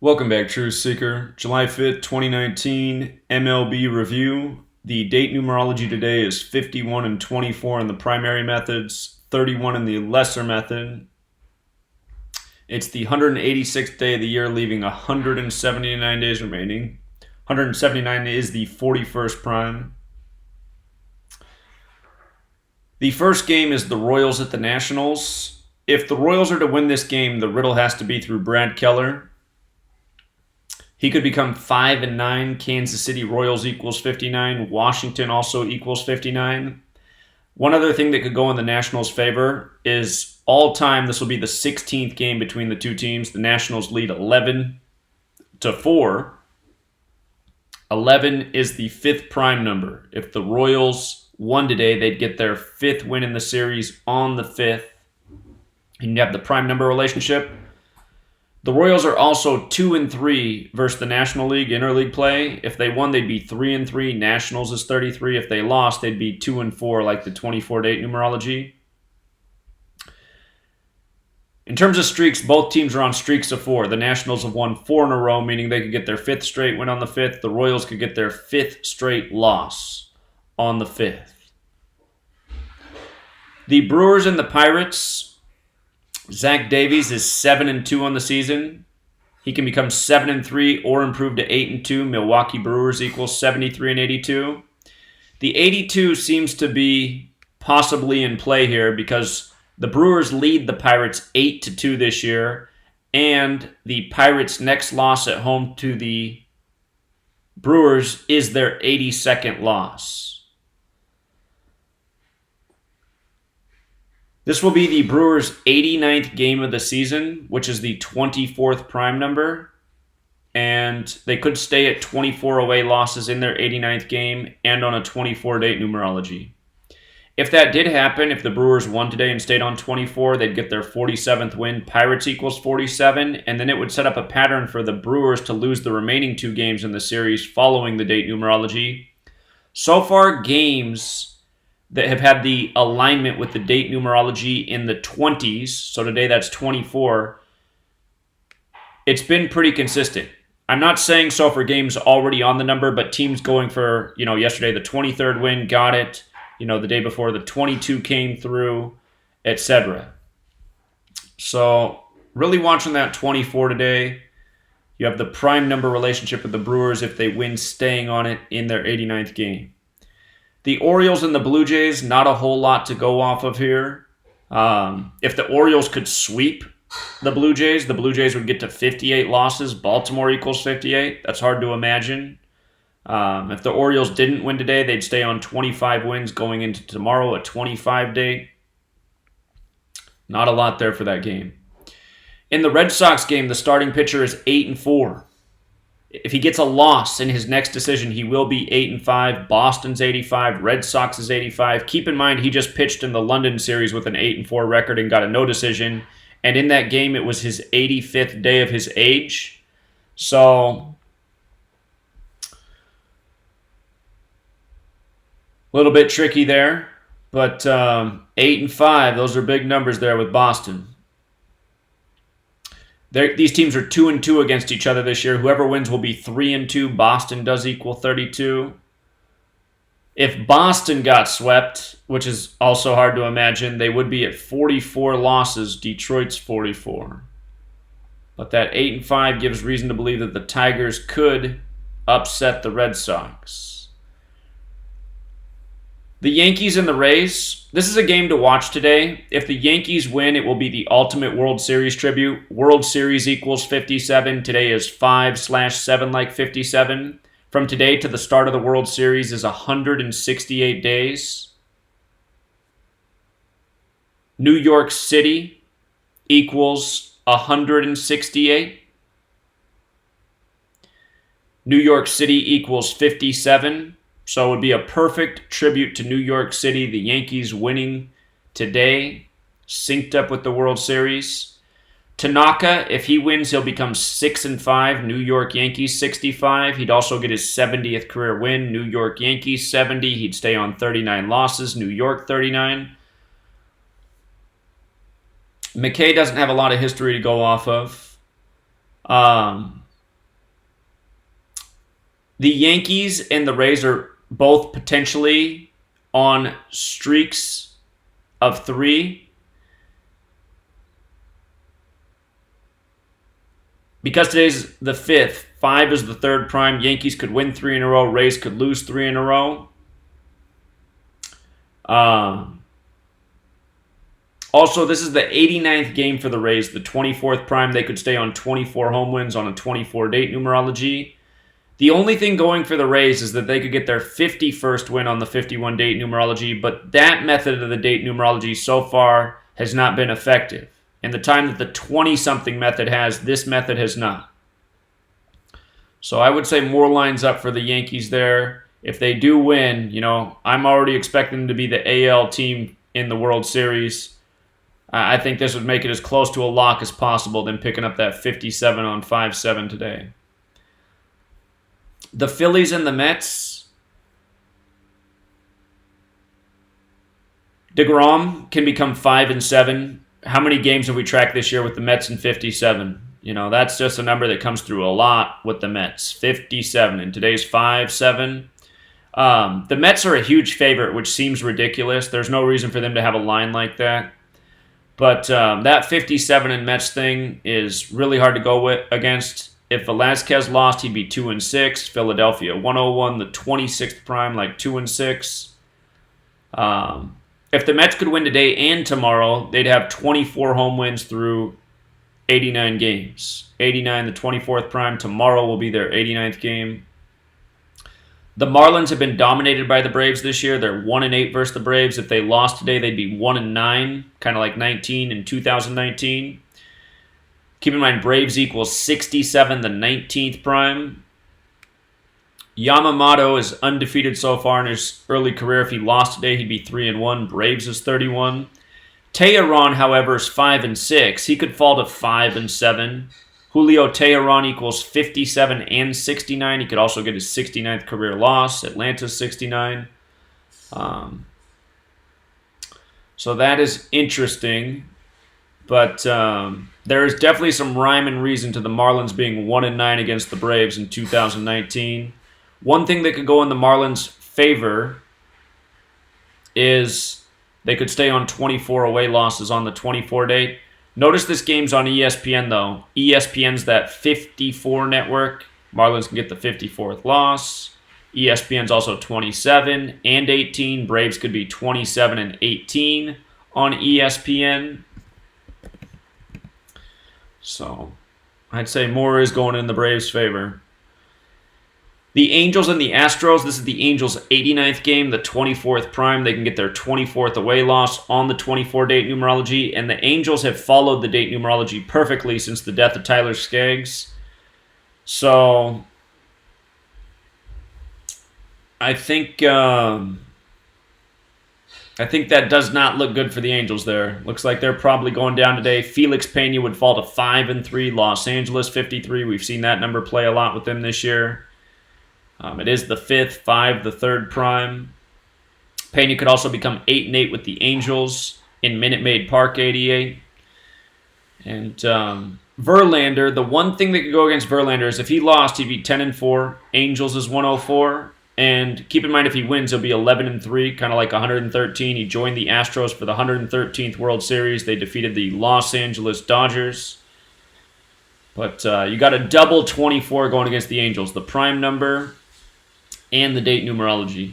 Welcome back, Truth Seeker. July 5th, 2019, MLB review. The date numerology today is 51 and 24 in the primary methods, 31 in the lesser method. It's the 186th day of the year, leaving 179 days remaining. 179 is the 41st prime. The first game is the Royals at the Nationals. If the Royals are to win this game, the riddle has to be through Brad Keller. He could become 5-9. Kansas City Royals equals 59. Washington also equals 59. One other thing that could go in the Nationals' favor is all time, this will be the 16th game between the two teams. The Nationals lead 11-4. 11 is the fifth prime number. If the Royals won today, they'd get their fifth win in the series on the 5th. And you have the prime number relationship. The Royals are also 2-3 versus the National League interleague play. If they won, they'd be 3-3. Nationals is 33. If they lost, they'd be 2-4, like the 24-date numerology. In terms of streaks, both teams are on streaks of 4. The Nationals have won 4 in a row, meaning they could get their 5th straight win on the 5th. The Royals could get their 5th straight loss on the 5th. The Brewers and the Pirates. Zach Davies is 7-2 on the season. He can become 7-3 or improve to 8-2. Milwaukee Brewers equals 73 and 82. The 82 seems to be possibly in play here because the Brewers lead the Pirates 8-2 this year, and the Pirates' next loss at home to the Brewers is their 82nd loss. This will be the Brewers' 89th game of the season, which is the 24th prime number. And they could stay at 24 away losses in their 89th game and on a 24-date numerology. If that did happen, if the Brewers won today and stayed on 24, they'd get their 47th win. Pirates equals 47, and then it would set up a pattern for the Brewers to lose the remaining 2 games in the series following the date numerology. So far, games that have had the alignment with the date numerology in the 20s, so today that's 24, it's been pretty consistent. I'm not saying so for games already on the number, but teams going for, yesterday the 23rd win, got it. The day before the 22 came through, etc. So really watching that 24 today. You have the prime number relationship with the Brewers if they win, staying on it in their 89th game. The Orioles and the Blue Jays, not a whole lot to go off of here. If the Orioles could sweep the Blue Jays would get to 58 losses. Baltimore equals 58. That's hard to imagine. If the Orioles didn't win today, they'd stay on 25 wins going into tomorrow, a 25-date. Not a lot there for that game. In the Red Sox game, the starting pitcher is 8-4. If he gets a loss in his next decision, he will be 8-5. Boston's 85. Red Sox is 85. Keep in mind, he just pitched in the London series with an 8-4 record and got a no decision. And in that game, it was his 85th day of his age. So, a little bit tricky there. But 8-5, those are big numbers there with Boston. These teams are 2-2 against each other this year. Whoever wins will be 3-2. Boston does equal 32. If Boston got swept, which is also hard to imagine, they would be at 44 losses. Detroit's 44. But that 8-5 gives reason to believe that the Tigers could upset the Red Sox. The Yankees and the Rays. This is a game to watch today. If the Yankees win, it will be the ultimate World Series tribute. World Series equals 57. Today is 5/7 like 57. From today to the start of the World Series is 168 days. New York City equals 168. New York City equals 57. So it would be a perfect tribute to New York City, the Yankees winning today, synced up with the World Series. Tanaka, if he wins, he'll become 6-5. New York Yankees 65. He'd also get his 70th career win. New York Yankees 70. He'd stay on 39 losses. New York 39. McKay doesn't have a lot of history to go off of. The Yankees and the Rays are both potentially on streaks of 3. Because today's the 5th, 5 is the third prime. Yankees could win 3 in a row. Rays could lose 3 in a row. Also, this is the 89th game for the Rays, the 24th prime. They could stay on 24 home wins on a 24-date numerology. The only thing going for the Rays is that they could get their 51st win on the 51-date numerology, but that method of the date numerology so far has not been effective. And the time that the 20-something method has, this method has not. So I would say more lines up for the Yankees there. If they do win, I'm already expecting them to be the AL team in the World Series. I think this would make it as close to a lock as possible than picking up that 57 on 5-7 today. The Phillies and the Mets. DeGrom can become 5-7. How many games have we tracked this year with the Mets in 57? That's just a number that comes through a lot with the Mets. 57, and today's 5-7. The Mets are a huge favorite, which seems ridiculous. There's no reason for them to have a line like that. But that 57 in Mets thing is really hard to go against. If Velasquez lost, he'd be 2-6. Philadelphia 101, the 26th prime, like 2-6. If the Mets could win today and tomorrow, they'd have 24 home wins through 89 games. 89, the 24th prime. Tomorrow will be their 89th game. The Marlins have been dominated by the Braves this year. They're 1-8 versus the Braves. If they lost today, they'd be 1-9, kind of like 19 in 2019. Keep in mind, Braves equals 67, the 19th prime. Yamamoto is undefeated so far in his early career. If he lost today, he'd be 3-1. Braves is 31. Teheran, however, is 5-6. He could fall to 5-7. Julio Teheran equals 57 and 69. He could also get his 69th career loss. Atlanta's 69. So that is interesting. But there is definitely some rhyme and reason to the Marlins being 1-9 against the Braves in 2019. One thing that could go in the Marlins' favor is they could stay on 24 away losses on the 24 date. Notice this game's on ESPN, though. ESPN's that 54 network. Marlins can get the 54th loss. ESPN's also 27 and 18. Braves could be 27 and 18 on ESPN. So I'd say more is going in the Braves' favor. The Angels and the Astros. This is the Angels' 89th game, the 24th prime. They can get their 24th away loss on the 24-date numerology. And the Angels have followed the date numerology perfectly since the death of Tyler Skaggs. So I think that does not look good for the Angels there. Looks like they're probably going down today. Felix Pena would fall to 5-3. Los Angeles 53. We've seen that number play a lot with them this year. It is the 5th, 5 the 3rd prime. Pena could also become 8-8 with the Angels in Minute Maid Park 88. And Verlander, the one thing that could go against Verlander is if he lost, he'd be 10-4. Angels is 104. And keep in mind, if he wins, he'll be 11-3, kind of like 113. He joined the Astros for the 113th World Series. They defeated the Los Angeles Dodgers. But you got a double 24 going against the Angels. The prime number and the date numerology.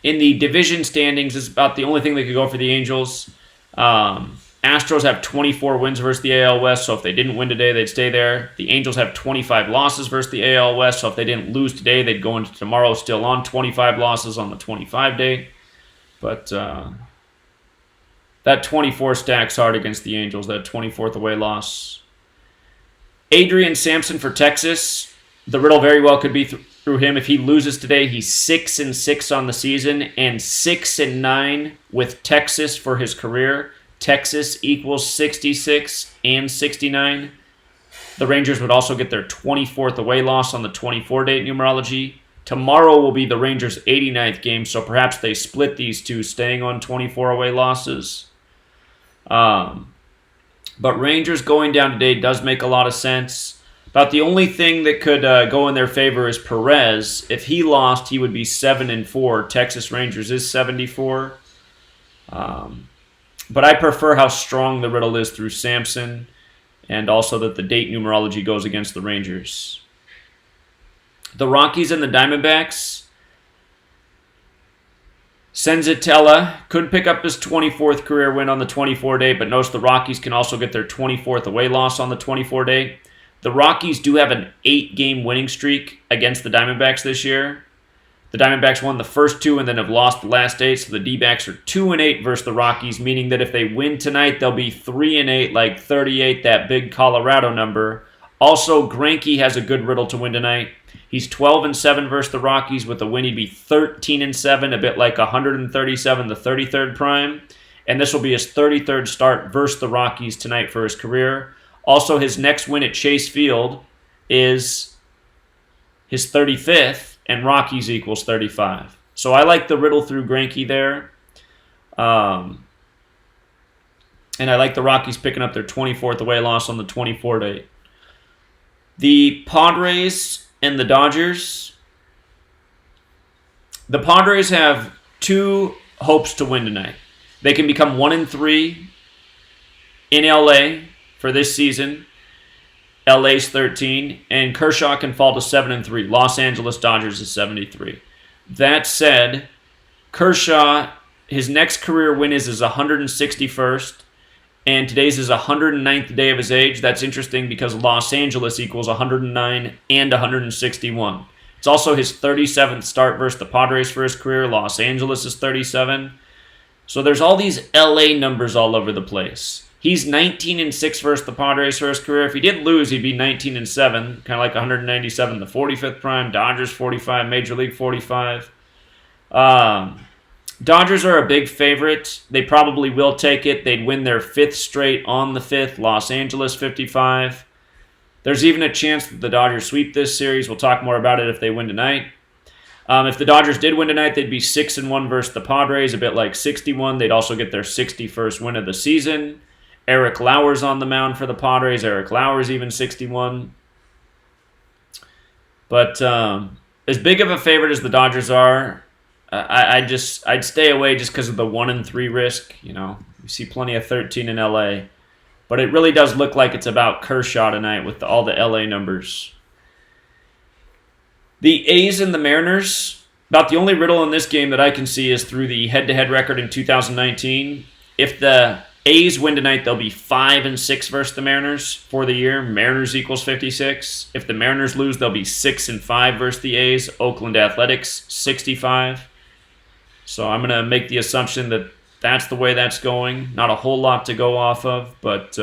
In the division standings, it's about the only thing that could go for the Angels. Astros have 24 wins versus the AL West, so if they didn't win today, they'd stay there. The Angels have 25 losses versus the AL West, so if they didn't lose today, they'd go into tomorrow still on 25 losses on the 25 day. But that 24 stacks hard against the Angels, that 24th away loss. Adrian Sampson for Texas. The riddle very well could be through him. If he loses today, he's 6-6 on the season and 6-9 with Texas for his career. Texas equals 66 and 69. The Rangers would also get their 24th away loss on the 24-date numerology. Tomorrow will be the Rangers' 89th game, so perhaps they split these two, staying on 24 away losses. But Rangers going down today does make a lot of sense. About the only thing that could go in their favor is Perez. If he lost, he would be 7-4. Texas Rangers is 74. But I prefer how strong the riddle is through Sampson, and also that the date numerology goes against the Rangers. The Rockies and the Diamondbacks. Senzatella could pick up his 24th career win on the 24-day, but notice the Rockies can also get their 24th away loss on the 24-day. The Rockies do have an 8-game winning streak against the Diamondbacks this year. The Diamondbacks won the first 2 and then have lost the last 8, so the D-backs are 2-8 versus the Rockies, meaning that if they win tonight, they'll be 3-8, like 38, that big Colorado number. Also, Greinke has a good riddle to win tonight. He's 12-7 versus the Rockies. With a win, he'd be 13-7, a bit like 137, the 33rd prime. And this will be his 33rd start versus the Rockies tonight for his career. Also, his next win at Chase Field is his 35th, and Rockies equals 35. So I like the riddle through Greinke there. And I like the Rockies picking up their 24th away loss on the 24-day. The Padres and the Dodgers. The Padres have 2 hopes to win tonight. They can become 1-3 in LA for this season. LA's 13, and Kershaw can fall to 7-3. Los Angeles Dodgers is 73. That said, Kershaw, his next career win is his 161st, and today's his 109th day of his age. That's interesting because Los Angeles equals 109 and 161. It's also his 37th start versus the Padres for his career. Los Angeles is 37. So there's all these LA numbers all over the place. He's 19-6 versus the Padres for his career. If he did lose, he'd be 19-7, kind of like 197, the 45th prime. Dodgers 45, Major League 45. Dodgers are a big favorite. They probably will take it. They'd win their 5th straight on the 5th. Los Angeles 55. There's even a chance that the Dodgers sweep this series. We'll talk more about it if they win tonight. If the Dodgers did win tonight, they'd be 6-1 versus the Padres, a bit like 61. They'd also get their 61st win of the season. Eric Lauer's on the mound for the Padres. Eric Lauer's even 61. But as big of a favorite as the Dodgers are, I'd stay away just because of the 1-3 risk. You know, you see plenty of 13 in LA, but it really does look like it's about Kershaw tonight with all the LA numbers. The A's and the Mariners. About the only riddle in this game that I can see is through the head-to-head record in 2019. If the A's win tonight, they'll be 5-6 versus the Mariners for the year. Mariners equals 56. If the Mariners lose, they'll be 6-5 versus the A's. Oakland Athletics 65. So I'm going to make the assumption that that's the way that's going. Not a whole lot to go off of, but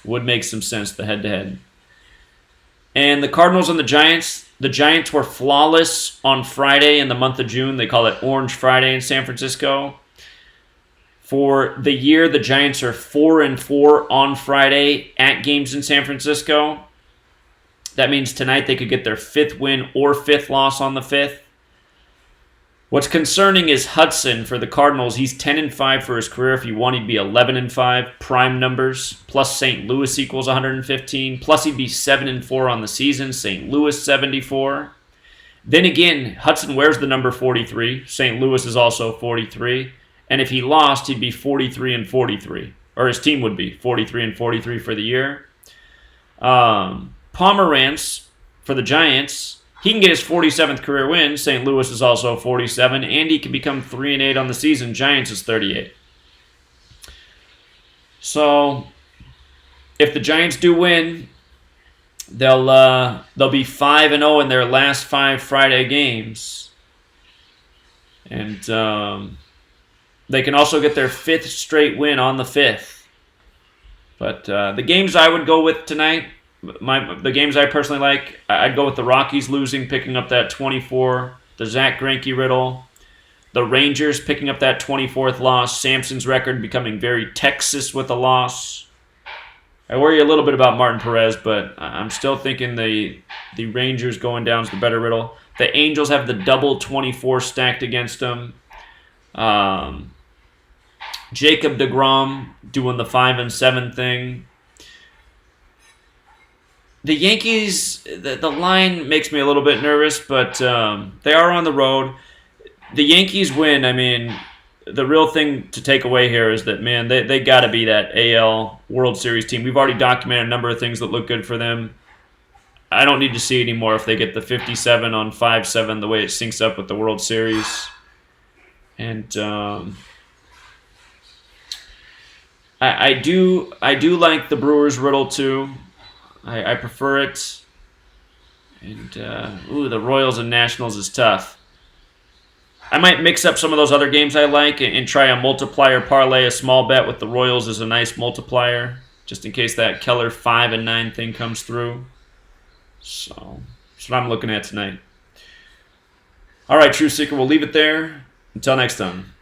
would make some sense, the head-to-head. And the Cardinals and the Giants. The Giants were flawless on Friday in the month of June. They call it Orange Friday in San Francisco. For the year, the Giants are 4-4 on Friday at games in San Francisco. That means tonight they could get their 5th win or 5th loss on the 5th. What's concerning is Hudson for the Cardinals. He's 10-5 for his career. If you want, he'd be 11-5. Prime numbers. Plus St. Louis equals 115. Plus he'd be 7-4 on the season. St. Louis 74. Then again, Hudson wears the number 43. St. Louis is also 43. And if he lost, he'd be 43-43. Or his team would be 43-43 for the year. Pomerantz for the Giants. He can get his 47th career win. St. Louis is also 47. And he can become 3-8 on the season. Giants is 38. So, if the Giants do win, they'll be 5-0 in their last 5 Friday games. And they can also get their 5th straight win on the 5th. But the games I would go with tonight, the games I personally like, I'd go with the Rockies losing, picking up that 24, the Zach Greinke riddle, the Rangers picking up that 24th loss, Sampson's record becoming very Texas with a loss. I worry a little bit about Martin Perez, but I'm still thinking the Rangers going down is the better riddle. The Angels have the double 24 stacked against them. Jacob deGrom doing the 5-7 thing. The Yankees, the line makes me a little bit nervous, but they are on the road. The Yankees win. I mean, the real thing to take away here is that, man, they got to be that AL World Series team. We've already documented a number of things that look good for them. I don't need to see anymore if they get the 57 on 5-7 the way it syncs up with the World Series. And I do like the Brewers riddle too. I prefer it. And the Royals and Nationals is tough. I might mix up some of those other games I like and try a multiplier parlay, a small bet with the Royals is a nice multiplier, just in case that Keller 5 and 9 thing comes through. So that's what I'm looking at tonight. All right, True Seeker, we'll leave it there. Until next time.